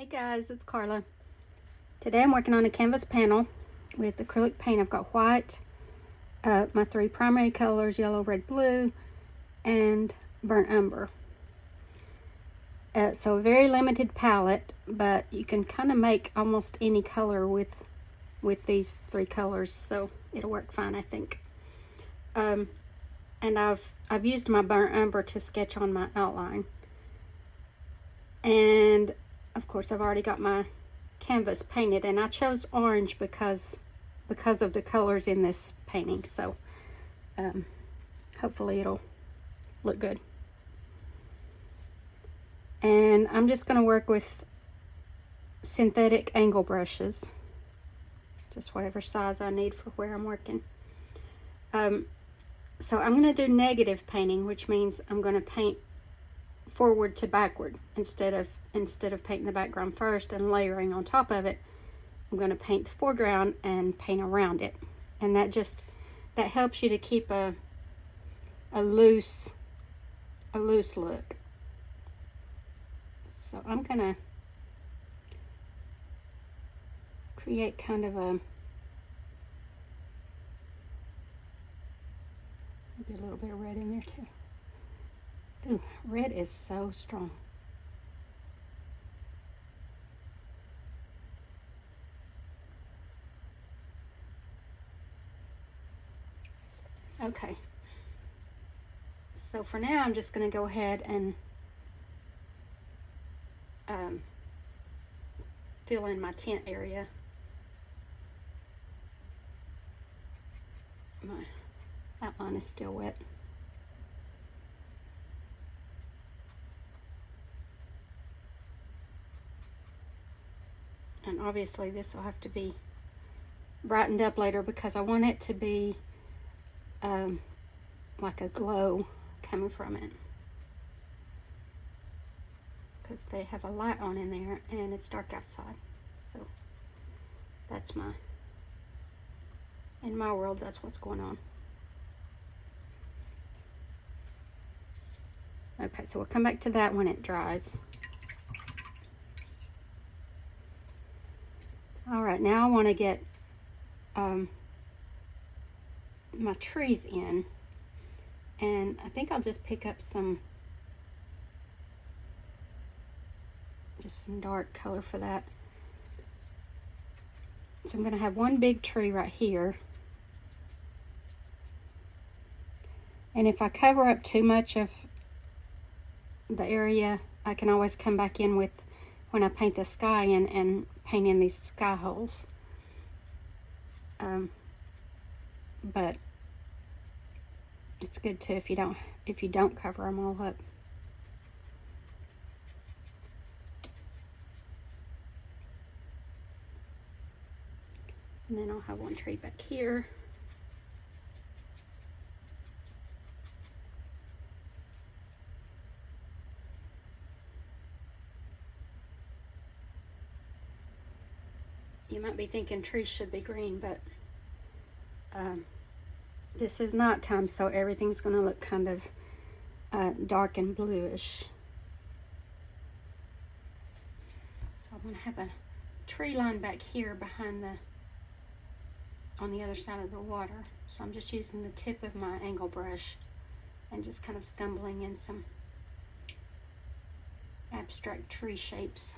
Hey guys, it's Carla. Today I'm working on a canvas panel with acrylic paint. I've got white, my three primary colors, yellow, red, blue, and burnt umber. So a very limited palette, but you can kind of make almost any color with these three colors, so it'll work fine, I think. And I've used my burnt umber to sketch on my outline. And of course I've already got my canvas painted, and I chose orange because of the colors in this painting, so hopefully it'll look good. And I'm just going to work with synthetic angle brushes, just whatever size I need for where I'm working. So I'm going to do negative painting, which means I'm going to paint forward to backward instead of painting the background first and layering on top of it. I'm going to paint the foreground and paint around it, and that helps you to keep a loose look. So I'm going to create kind of maybe a little bit of red in there too. Ooh, red is so strong. Okay, so for now I'm just going to go ahead and fill in my tent area. My outline is still wet. And obviously this will have to be brightened up later because I want it to be like a glow coming from it, because they have a light on in there and it's dark outside. So that's in my world, that's what's going on. Okay, so we'll come back to that when it dries. All right, now I want to get my trees in, and I think I'll just pick up some dark color for that. So I'm going to have one big tree right here, and if I cover up too much of the area, I can always come back in with, when I paint the sky in, and paint in these sky holes. But it's good too if you don't cover them all up. And then I'll have one tree back here. You might be thinking trees should be green, but this is nighttime, so everything's going to look kind of dark and bluish. So I'm going to have a tree line back here behind on the other side of the water. So I'm just using the tip of my angle brush and just kind of scumbling in some abstract tree shapes.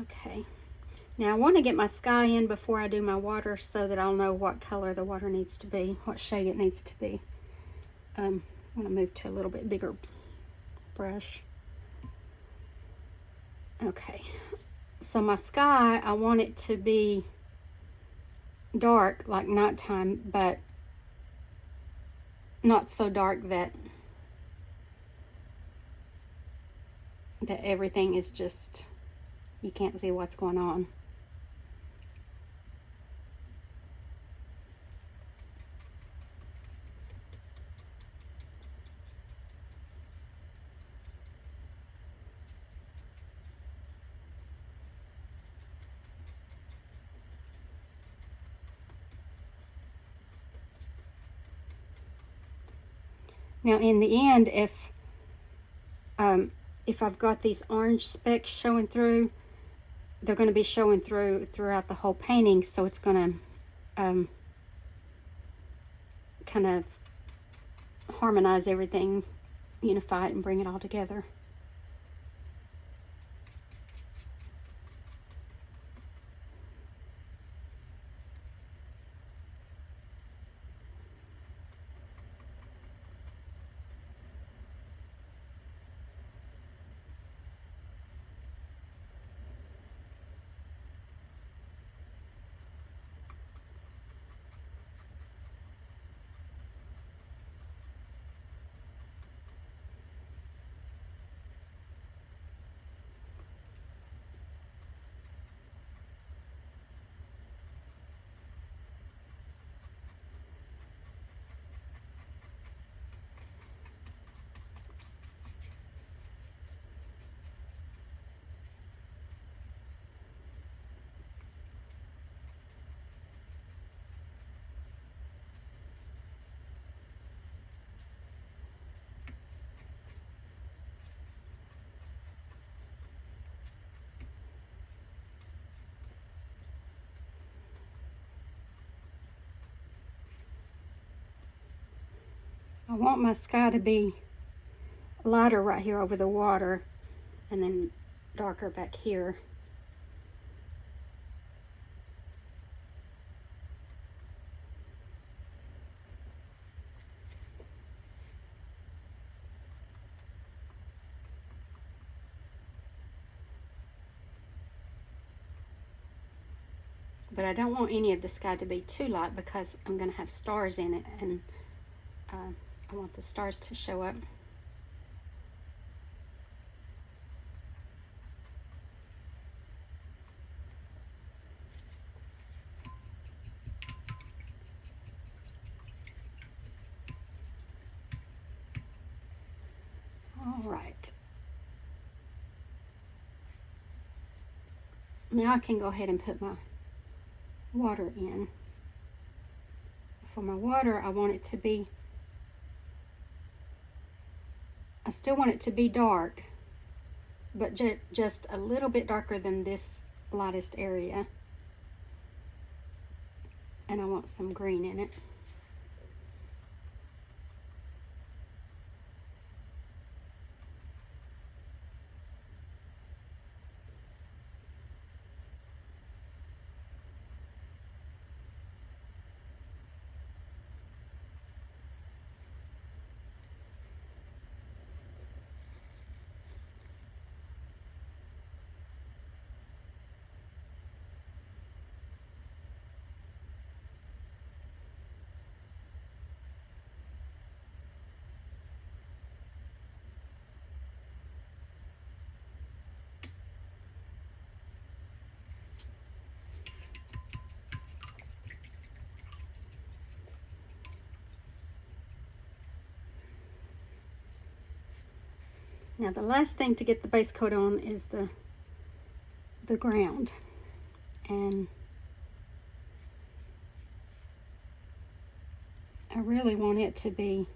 Okay, now I want to get my sky in before I do my water so that I'll know what color the water needs to be, what shade it needs to be. I'm going to move to a little bit bigger brush. Okay, so my sky, I want it to be dark like nighttime, but not so dark that everything is just, you can't see what's going on. Now in the end, if I've got these orange specks showing through, they're going to be showing throughout the whole painting, so it's going to kind of harmonize everything, unify it, and bring it all together. I want my sky to be lighter right here over the water and then darker back here. But I don't want any of the sky to be too light because I'm going to have stars in it, and I want the stars to show up. All right. Now I can go ahead and put my water in. For my water, I want it to be, I still want it to be dark, but just a little bit darker than this lightest area. And I want some green in it. Now the last thing to get the base coat on is the ground, and I really want it to be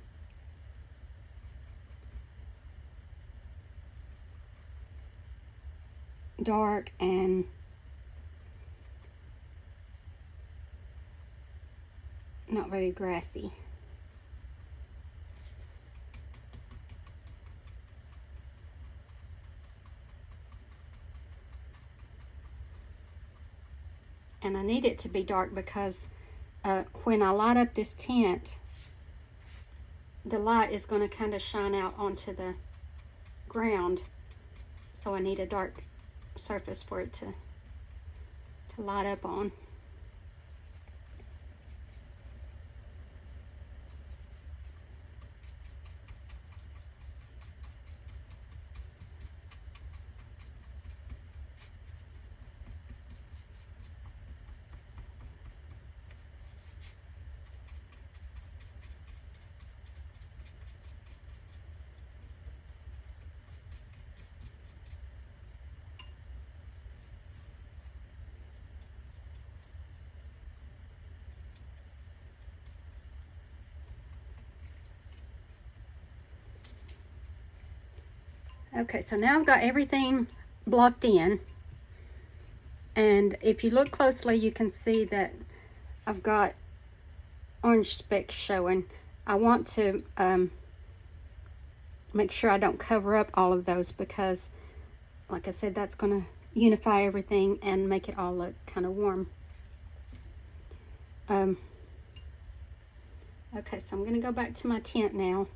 dark and not very grassy. And I need it to be dark because when I light up this tint, the light is going to kind of shine out onto the ground. So I need a dark surface for it to light up on. Okay, so now I've got everything blocked in, and if you look closely you can see that I've got orange specks showing. I want to make sure I don't cover up all of those because, like I said, that's going to unify everything and make it all look kind of warm. Okay, so I'm going to go back to my tent now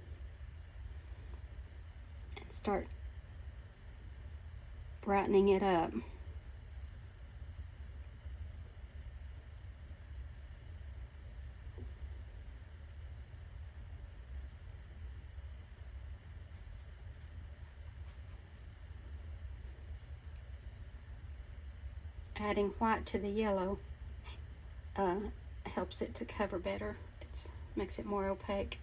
and start brightening it up. Adding white to the yellow helps it to cover better. It makes it more opaque.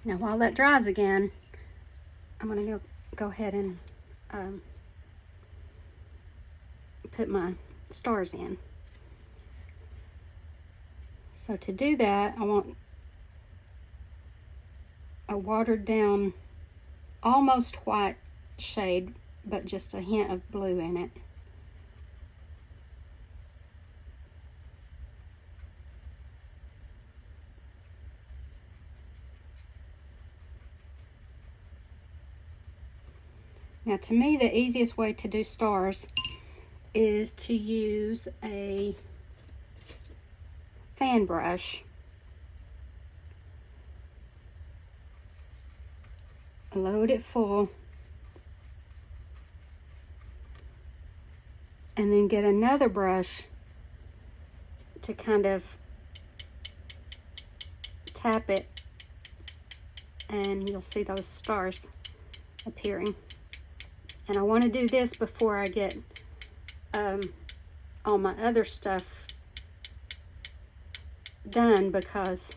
Now while that dries again, I'm going to go ahead and put my stars in. So to do that, I want a watered down, almost white shade, but just a hint of blue in it. Now to me, the easiest way to do stars is to use a fan brush. Load it full. And then get another brush to kind of tap it, and you'll see those stars appearing. And I want to do this before I get all my other stuff done, because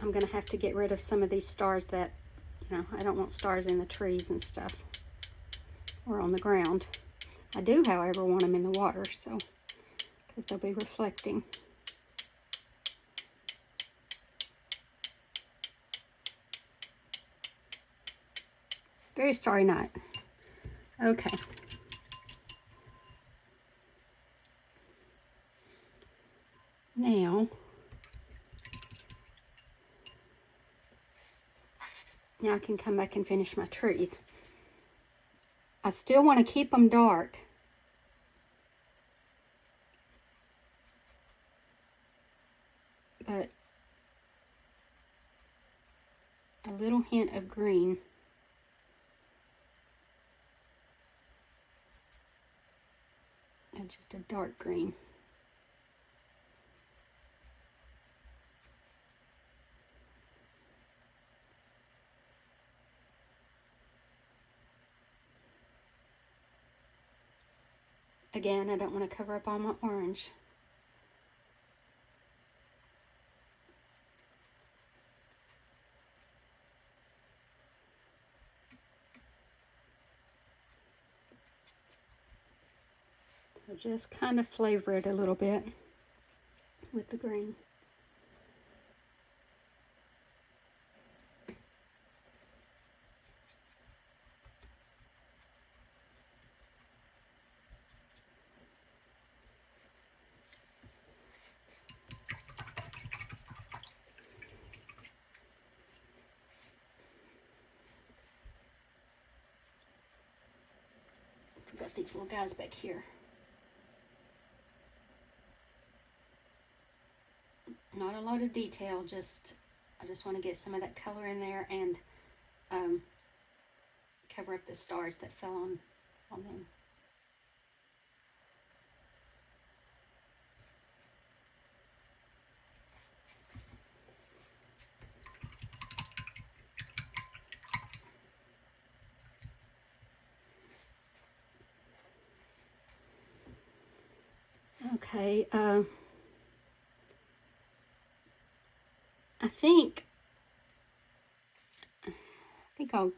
I'm going to have to get rid of some of these stars that, you know, I don't want stars in the trees and stuff or on the ground. I do, however, want them in the water, so, because they'll be reflecting. Very starry night. Okay. Now I can come back and finish my trees. I still want to keep them dark. But a little hint of green. And just a dark green. Again, I don't want to cover up all my orange. So just kind of flavor it a little bit with the green. Got these little guys back here. lot of detail, I just want to get some of that color in there and cover up the stars that fell on them. Okay, I think I'll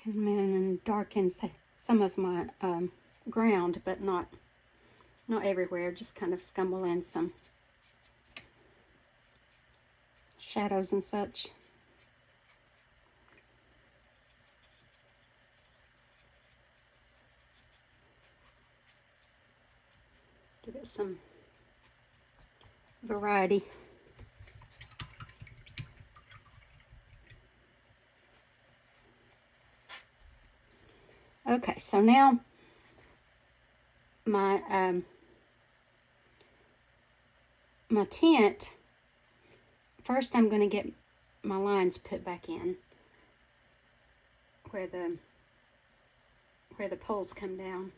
come in and darken some of my ground, but not everywhere. Just kind of scumble in some shadows and such. Give it some variety. Okay, so now my my tent, first I'm going to get my lines put back in where the poles come down.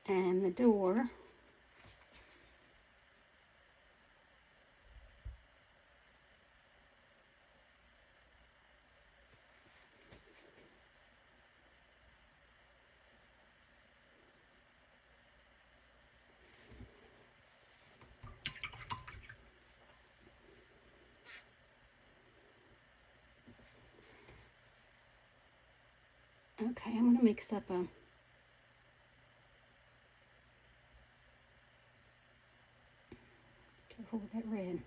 And the door. Okay, I'm going to mix up a careful with that red.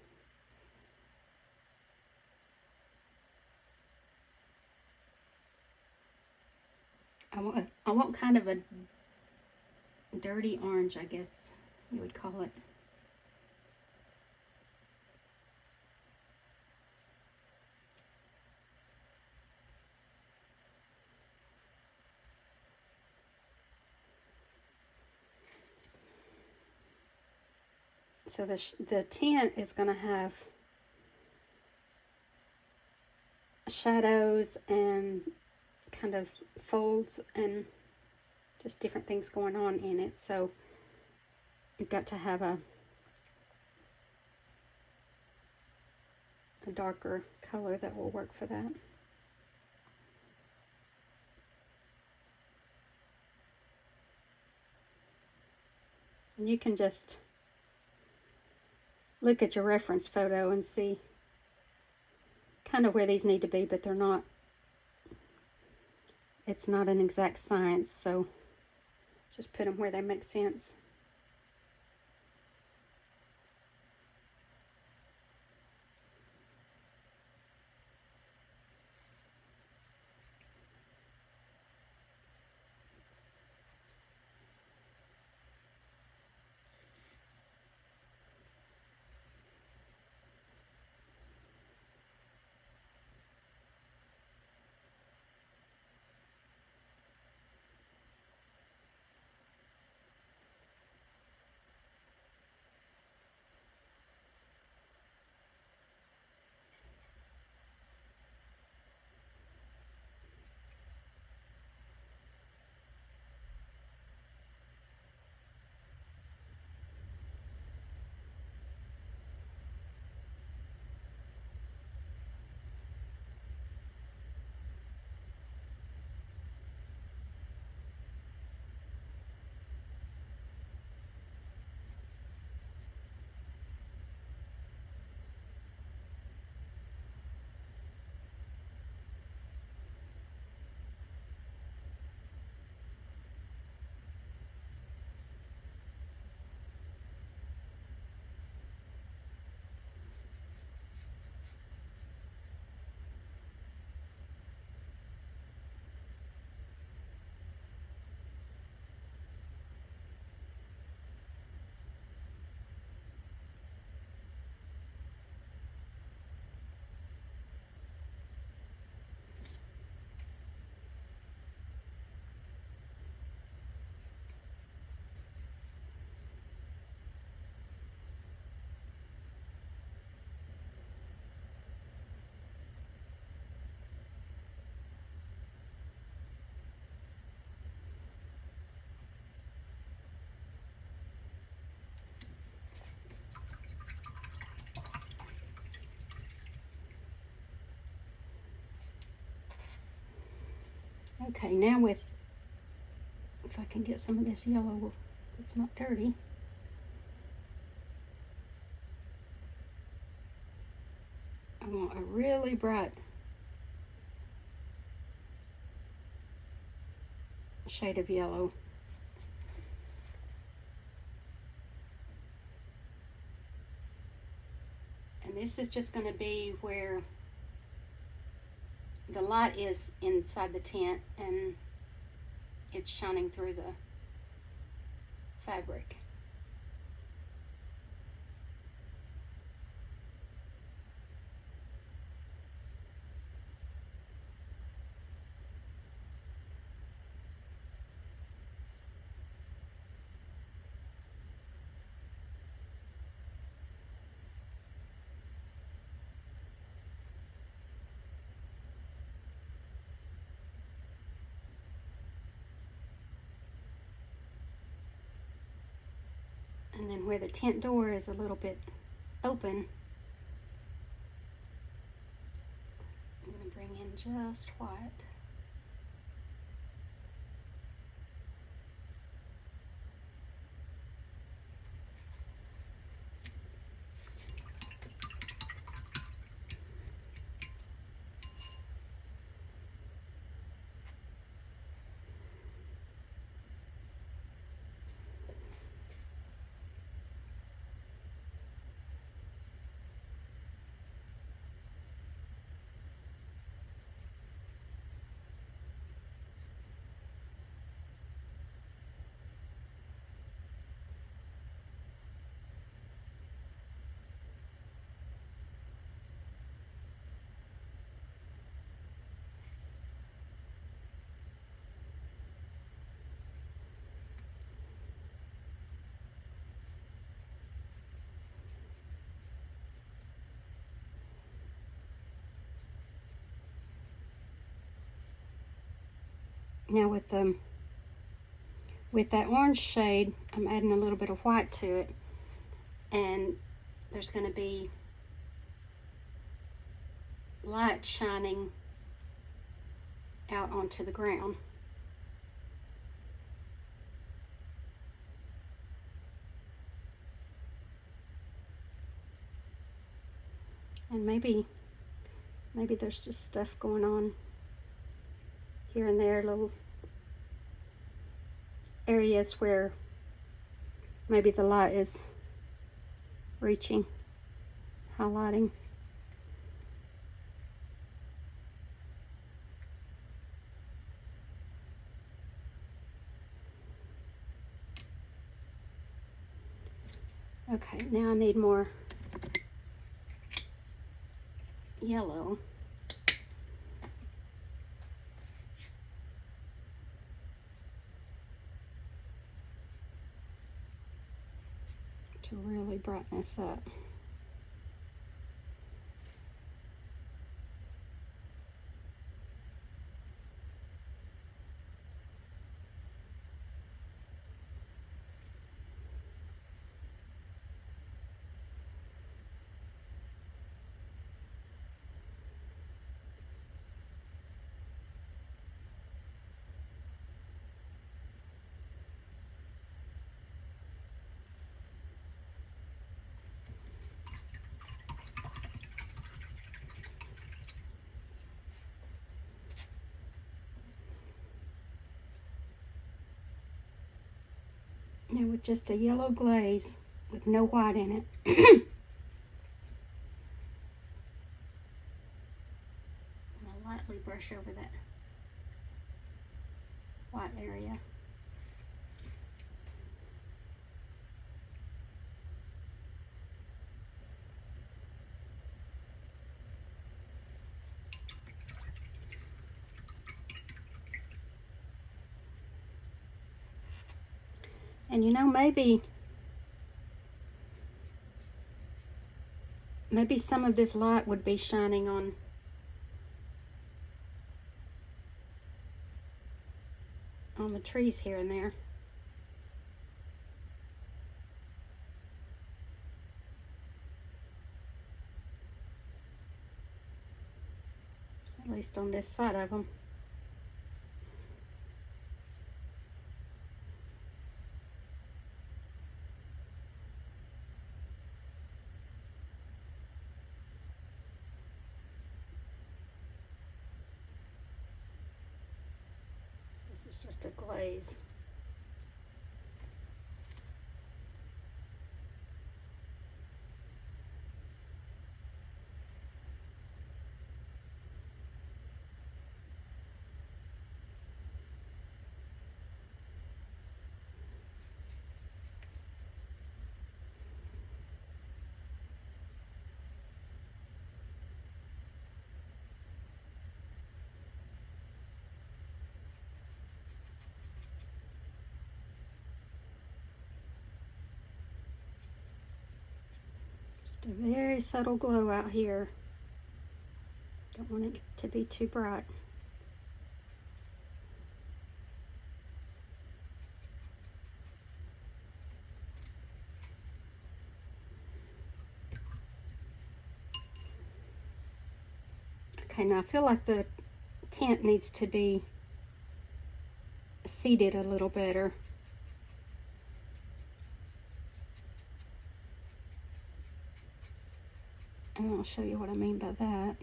I want kind of a dirty orange, I guess you would call it. So the tent is going to have shadows and kind of folds and just different things going on in it. So you've got to have a darker color that will work for that. And you can just look at your reference photo and see kind of where these need to be, but they're not, it's not an exact science, so just put them where they make sense. Okay, now with, if I can get some of this yellow that's not dirty. I want a really bright shade of yellow. And this is just going to be where the light is inside the tent and it's shining through the fabric. And then where the tent door is a little bit open, I'm going to bring in just white. Now with that orange shade, I'm adding a little bit of white to it, and there's going to be light shining out onto the ground. And maybe there's just stuff going on here and there, little areas where maybe the light is reaching, highlighting. Okay, now I need more yellow. To really brighten this up. Now with just a yellow glaze with no white in it, I'll lightly brush over that white area. And you know, maybe some of this light would be shining on the trees here and there. At least on this side of them. This is just a glaze. A very subtle glow out here. Don't want it to be too bright. Okay, now I feel like the tint needs to be seated a little better. And I'll show you what I mean by that.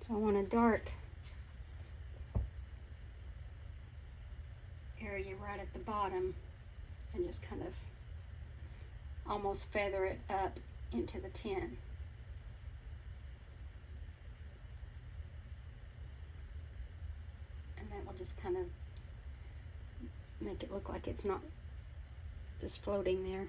So I want a dark area right at the bottom and just kind of almost feather it up into the tin. And that will just kind of make it look like it's not just floating there.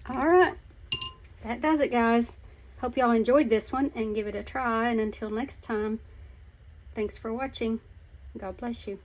All right, that does it, guys. Hope y'all enjoyed this one and give it a try. And until next time, thanks for watching. God bless you.